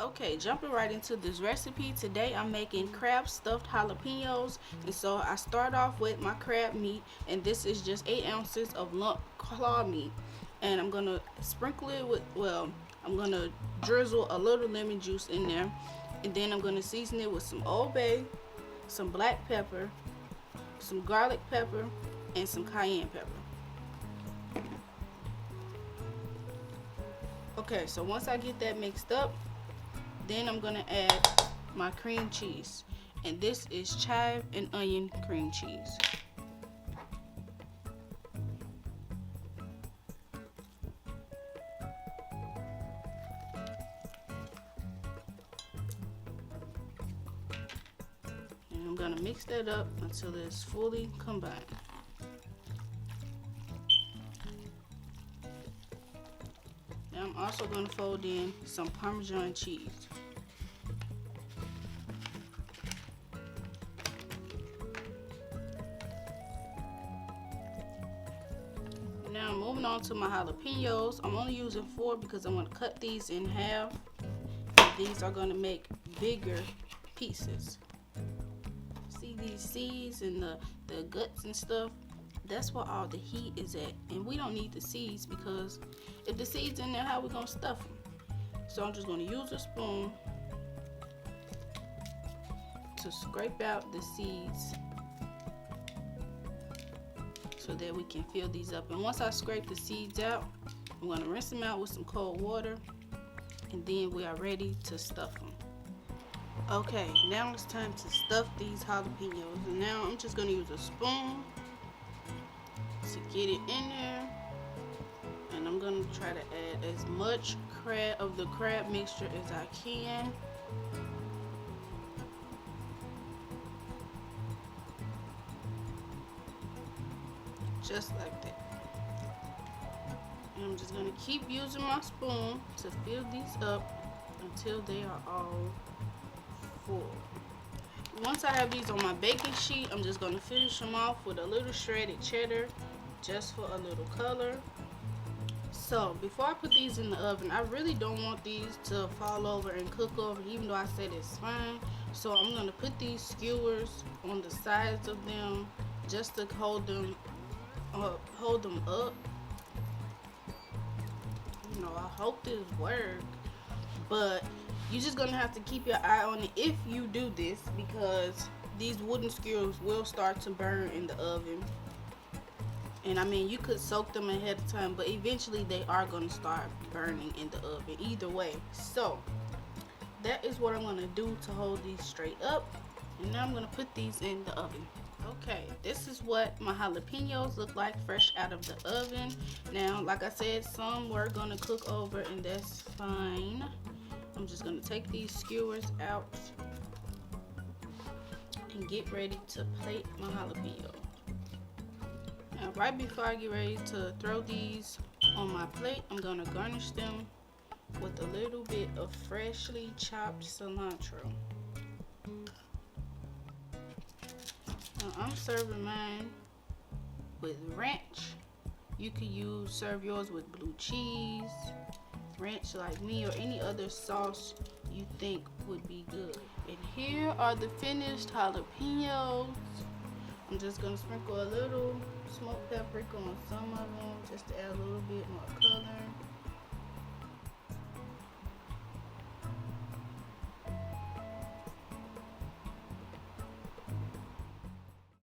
Okay, jumping right into this recipe. Today I'm making crab stuffed jalapenos. And so I start off with my crab meat, and this is just 8 ounces of lump claw meat. And I'm gonna sprinkle it with, well, I'm gonna drizzle a little lemon juice in there. And then I'm gonna season it with some Old Bay, some black pepper, some garlic pepper, and some cayenne pepper. Okay, so once I get that mixed up, then I'm gonna add my cream cheese, and this is chive and onion cream cheese. And I'm gonna mix that up until it's fully combined. Now I'm also gonna fold in some Parmesan cheese. Now moving on to my jalapenos. I'm only using 4 because I'm gonna cut these in half. These are gonna make bigger pieces. See these seeds and the guts and stuff? That's where all the heat is at, and we don't need the seeds because if the seeds in there, how we gonna stuff them? So I'm just gonna use a spoon to scrape out the seeds so that we can fill these up. And once I scrape the seeds out, I'm gonna rinse them out with some cold water, and then we are ready to stuff them. Okay, now it's time to stuff these jalapenos, and now I'm just gonna use a spoon to get it in there, and I'm gonna try to add as much of the crab mixture as I can. Just like that. And I'm just gonna keep using my spoon to fill these up until they are all full. Once I have these on my baking sheet, I'm just gonna finish them off with a little shredded cheddar, just for a little color. So before I put these in the oven, I really don't want these to fall over and cook over, even though I said it's fine. So I'm gonna put these skewers on the sides of them just to hold them up. You know, I hope this works, but you're just gonna have to keep your eye on it if you do this, because these wooden skewers will start to burn in the oven. And I mean, you could soak them ahead of time, but eventually they are gonna start burning in the oven either way. So that is what I'm gonna do to hold these straight up. And now I'm gonna put these in the oven. Okay, this is what my jalapenos look like fresh out of the oven. Now, like I said, some were gonna cook over, and that's fine. I'm just gonna take these skewers out and get ready to plate my jalapeno. Now, right before I get ready to throw these on my plate, I'm gonna garnish them with a little bit of freshly chopped cilantro. Now, I'm serving mine with ranch. You could serve yours with blue cheese, ranch like me, or any other sauce you think would be good. And here are the finished jalapenos. I'm just gonna sprinkle a little smoked paprika on some of them just to add a little bit more color.